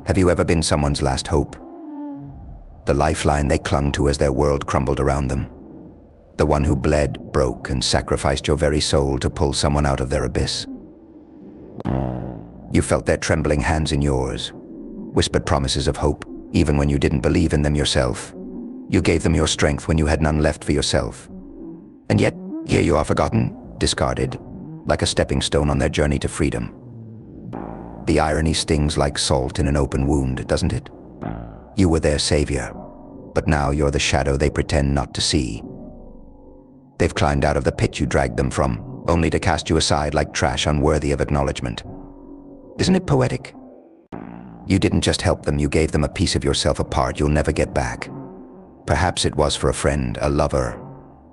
Have you ever been someone's last hope? The lifeline they clung to as their world crumbled around them. The one who bled, broke, and sacrificed your very soul to pull someone out of their abyss. You felt their trembling hands in yours, whispered promises of hope, even when you didn't believe in them yourself. You gave them your strength when you had none left for yourself. And yet, here you are forgotten, discarded, like a stepping stone on their journey to freedom. The irony stings like salt in an open wound, doesn't it? You were their savior, but now you're the shadow they pretend not to see. They've climbed out of the pit you dragged them from, only to cast you aside like trash unworthy of acknowledgement. Isn't it poetic? You didn't just help them, you gave them a piece of yourself, a part you'll never get back. Perhaps it was for a friend, a lover,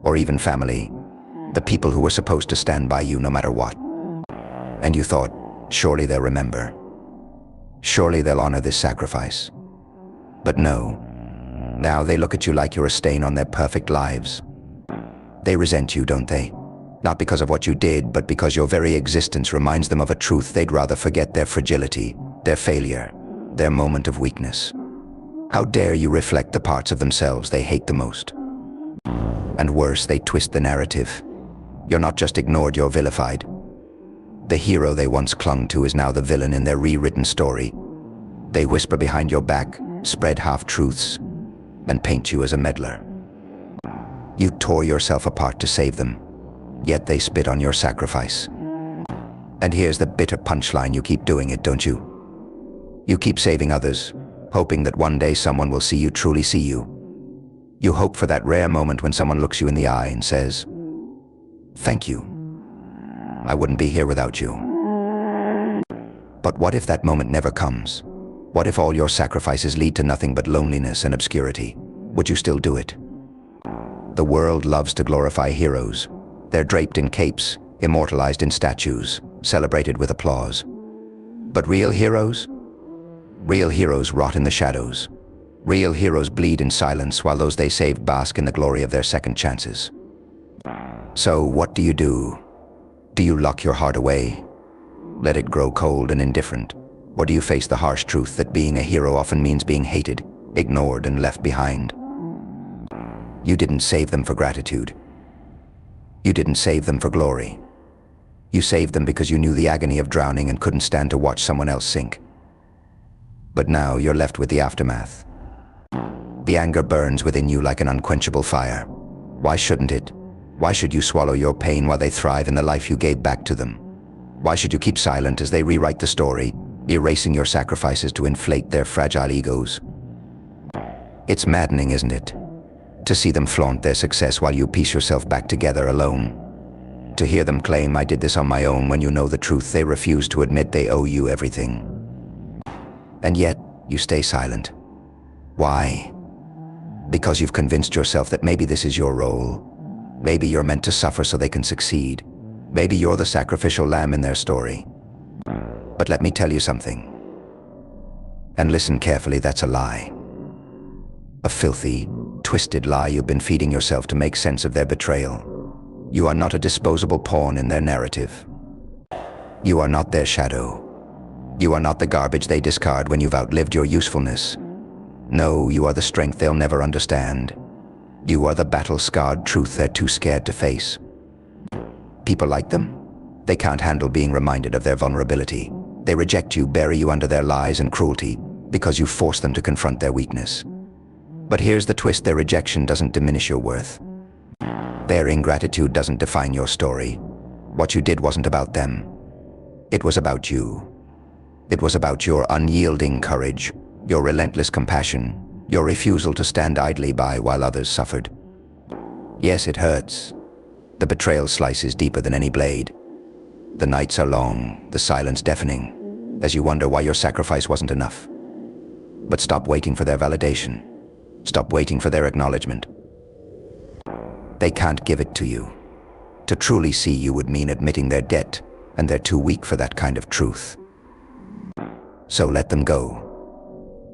or even family, the people who were supposed to stand by you no matter what. And you thought, surely they'll remember. Surely they'll honor this sacrifice. But no, now they look at you like you're a stain on their perfect lives. They resent you, don't they? Not because of what you did, but because your very existence reminds them of a truth they'd rather forget: their fragility, their failure, their moment of weakness. How dare you reflect the parts of themselves they hate the most? And worse, they twist the narrative. You're not just ignored, you're vilified. The hero they once clung to is now the villain in their rewritten story. They whisper behind your back, spread half-truths, and paint you as a meddler. You tore yourself apart to save them, yet they spit on your sacrifice. And here's the bitter punchline: you keep doing it, don't you? You keep saving others, hoping that one day someone will see you, truly see you. You hope for that rare moment when someone looks you in the eye and says, "Thank you. I wouldn't be here without you." But what if that moment never comes? What if all your sacrifices lead to nothing but loneliness and obscurity? Would you still do it? The world loves to glorify heroes. They're draped in capes, immortalized in statues, celebrated with applause. But real heroes? Real heroes rot in the shadows. Real heroes bleed in silence, while those they saved bask in the glory of their second chances. So what do? Do you lock your heart away? Let it grow cold and indifferent? Or do you face the harsh truth that being a hero often means being hated, ignored, and left behind? You didn't save them for gratitude. You didn't save them for glory. You saved them because you knew the agony of drowning and couldn't stand to watch someone else sink. But now you're left with the aftermath. The anger burns within you like an unquenchable fire. Why shouldn't it? Why should you swallow your pain while they thrive in the life you gave back to them? Why should you keep silent as they rewrite the story, erasing your sacrifices to inflate their fragile egos? It's maddening, isn't it? To see them flaunt their success while you piece yourself back together alone. To hear them claim, "I did this on my own," when you know the truth. They refuse to admit they owe you everything. And yet, you stay silent. Why? Because you've convinced yourself that maybe this is your role. Maybe you're meant to suffer so they can succeed. Maybe you're the sacrificial lamb in their story. But let me tell you something. And listen carefully, that's a lie. A filthy, twisted lie you've been feeding yourself to make sense of their betrayal. You are not a disposable pawn in their narrative. You are not their shadow. You are not the garbage they discard when you've outlived your usefulness. No, you are the strength they'll never understand. You are the battle-scarred truth they're too scared to face. People like them? They can't handle being reminded of their vulnerability. They reject you, bury you under their lies and cruelty, because you force them to confront their weakness. But here's the twist: their rejection doesn't diminish your worth. Their ingratitude doesn't define your story. What you did wasn't about them. It was about you. It was about your unyielding courage, your relentless compassion, your refusal to stand idly by while others suffered. Yes, it hurts. The betrayal slices deeper than any blade. The nights are long, the silence deafening, as you wonder why your sacrifice wasn't enough. But stop waiting for their validation. Stop waiting for their acknowledgement. They can't give it to you. To truly see you would mean admitting their debt, and they're too weak for that kind of truth. So let them go.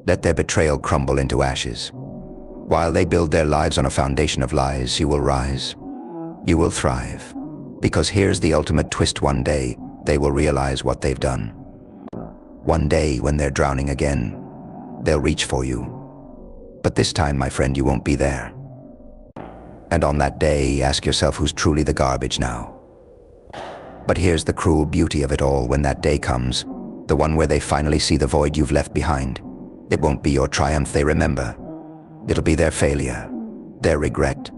Let their betrayal crumble into ashes. While they build their lives on a foundation of lies, you will rise. You will thrive. Because here's the ultimate twist: one day, they will realize what they've done. One day, when they're drowning again, They'll reach for you. But this time, my friend, you won't be there. And on that day, ask yourself who's truly the garbage now. But here's the cruel beauty of it all when that day comes, the one where they finally see the void you've left behind. It won't be your triumph they remember. It'll be their failure, their regret.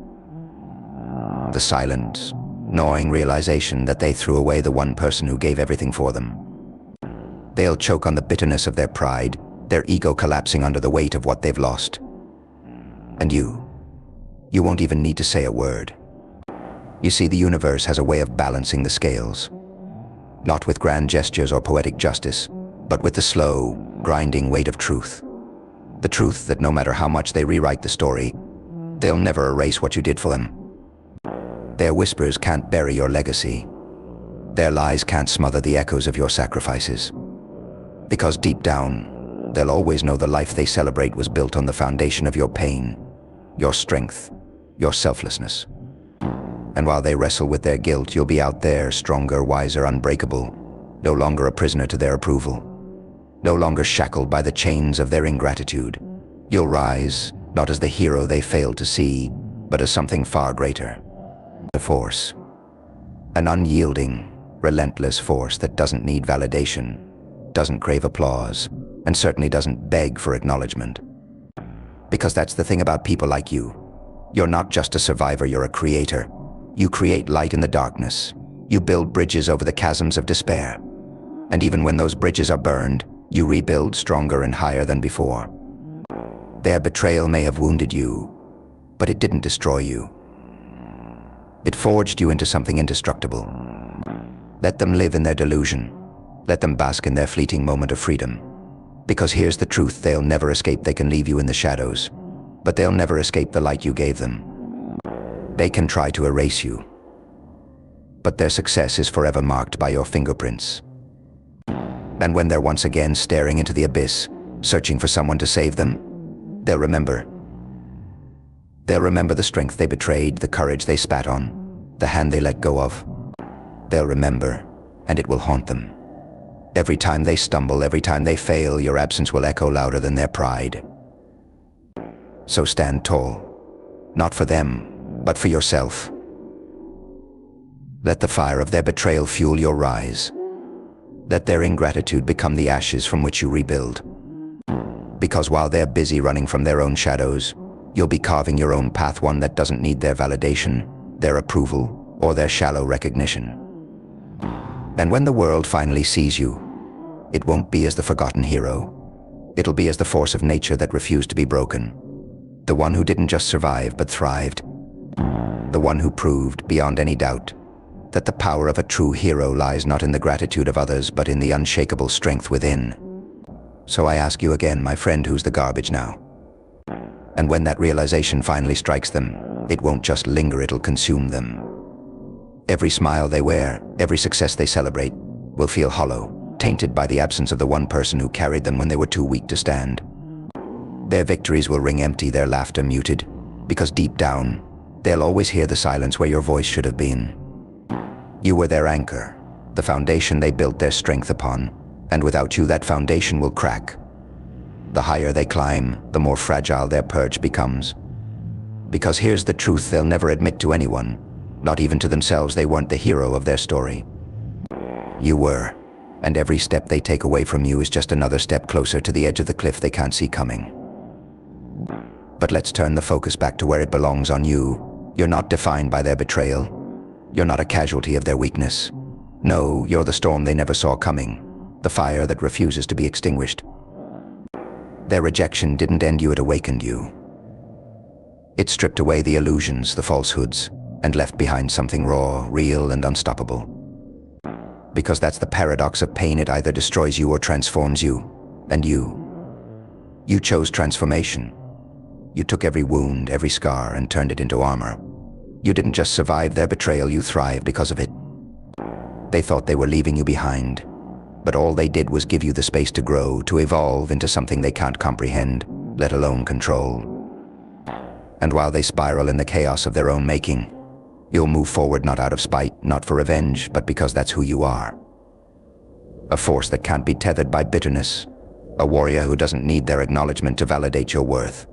The silent, gnawing realization that they threw away the one person who gave everything for them. They'll choke on the bitterness of their pride, their ego collapsing under the weight of what they've lost. And you won't even need to say a word. You see, the universe has a way of balancing the scales. Not with grand gestures or poetic justice, but with the slow, grinding weight of truth. The truth that no matter how much they rewrite the story, they'll never erase what you did for them. Their whispers can't bury your legacy. Their lies can't smother the echoes of your sacrifices. Because deep down, they'll always know the life they celebrate was built on the foundation of your pain, your strength, your selflessness. And while they wrestle with their guilt, you'll be out there, stronger, wiser, unbreakable, no longer a prisoner to their approval, no longer shackled by the chains of their ingratitude. You'll rise, not as the hero they failed to see, but as something far greater. A force. An unyielding, relentless force that doesn't need validation, doesn't crave applause, and certainly doesn't beg for acknowledgement. Because that's the thing about people like you. You're not just a survivor, you're a creator. You create light in the darkness. You build bridges over the chasms of despair. And even when those bridges are burned, you rebuild stronger and higher than before. Their betrayal may have wounded you, but it didn't destroy you. It forged you into something indestructible. Let them live in their delusion. Let them bask in their fleeting moment of freedom. Because here's the truth, they'll never escape. They can leave you in the shadows, but they'll never escape the light you gave them. They can try to erase you, but their success is forever marked by your fingerprints. And when they're once again staring into the abyss, searching for someone to save them, they'll remember. They'll remember the strength they betrayed, the courage they spat on, the hand they let go of. They'll remember, and it will haunt them. Every time they stumble, every time they fail, your absence will echo louder than their pride. So stand tall, not for them, but for yourself. Let the fire of their betrayal fuel your rise. Let their ingratitude become the ashes from which you rebuild. Because while they're busy running from their own shadows, you'll be carving your own path, one that doesn't need their validation, their approval, or their shallow recognition. And when the world finally sees you, it won't be as the forgotten hero. It'll be as the force of nature that refused to be broken. The one who didn't just survive, but thrived. The one who proved, beyond any doubt, that the power of a true hero lies not in the gratitude of others, but in the unshakable strength within. So I ask you again, my friend, who's the garbage now? And when that realization finally strikes them, it won't just linger, it'll consume them. Every smile they wear, every success they celebrate, will feel hollow, tainted by the absence of the one person who carried them when they were too weak to stand. Their victories will ring empty, their laughter muted, because deep down, they'll always hear the silence where your voice should have been. You were their anchor, the foundation they built their strength upon, and without you that foundation will crack. The higher they climb, the more fragile their perch becomes. Because here's the truth they'll never admit to anyone, not even to themselves. They weren't the hero of their story. You were, and every step they take away from you is just another step closer to the edge of the cliff they can't see coming. But let's turn the focus back to where it belongs, on you. You're not defined by their betrayal. You're not a casualty of their weakness. No, you're the storm they never saw coming, the fire that refuses to be extinguished. Their rejection didn't end you, it awakened you. It stripped away the illusions, the falsehoods, and left behind something raw, real, and unstoppable. Because that's the paradox of pain, it either destroys you or transforms you. And you chose transformation. You took every wound, every scar, and turned it into armor. You didn't just survive their betrayal, you thrived because of it. They thought they were leaving you behind, but all they did was give you the space to grow, to evolve into something they can't comprehend, let alone control. And while they spiral in the chaos of their own making, you'll move forward not out of spite, not for revenge, but because that's who you are. A force that can't be tethered by bitterness, A warrior who doesn't need their acknowledgement to validate your worth.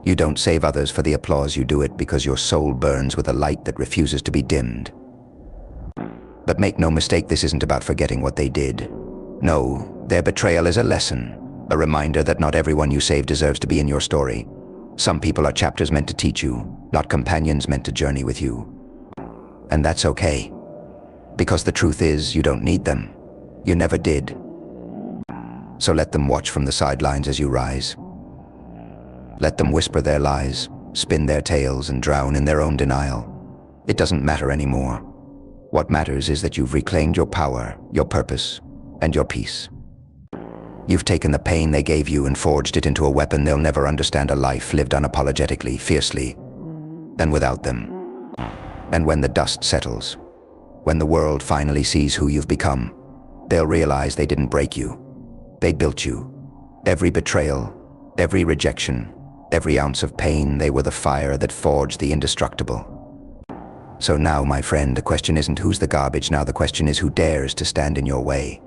You don't save others for the applause, you do it because your soul burns with a light that refuses to be dimmed. But make no mistake, this isn't about forgetting what they did. No, their betrayal is a lesson, a reminder that not everyone you save deserves to be in your story. Some people are chapters meant to teach you, not companions meant to journey with you. And that's okay. Because the truth is, you don't need them. You never did. So let them watch from the sidelines as you rise. Let them whisper their lies, spin their tales, and drown in their own denial. It doesn't matter anymore. What matters is that you've reclaimed your power, your purpose, and your peace. You've taken the pain they gave you and forged it into a weapon they'll never understand, a life lived unapologetically, fiercely, and without them. And when the dust settles, when the world finally sees who you've become, they'll realize they didn't break you. They built you. Every betrayal, every rejection, every ounce of pain, they were the fire that forged the indestructible. So now, my friend, the question isn't who's the garbage, now the question is who dares to stand in your way.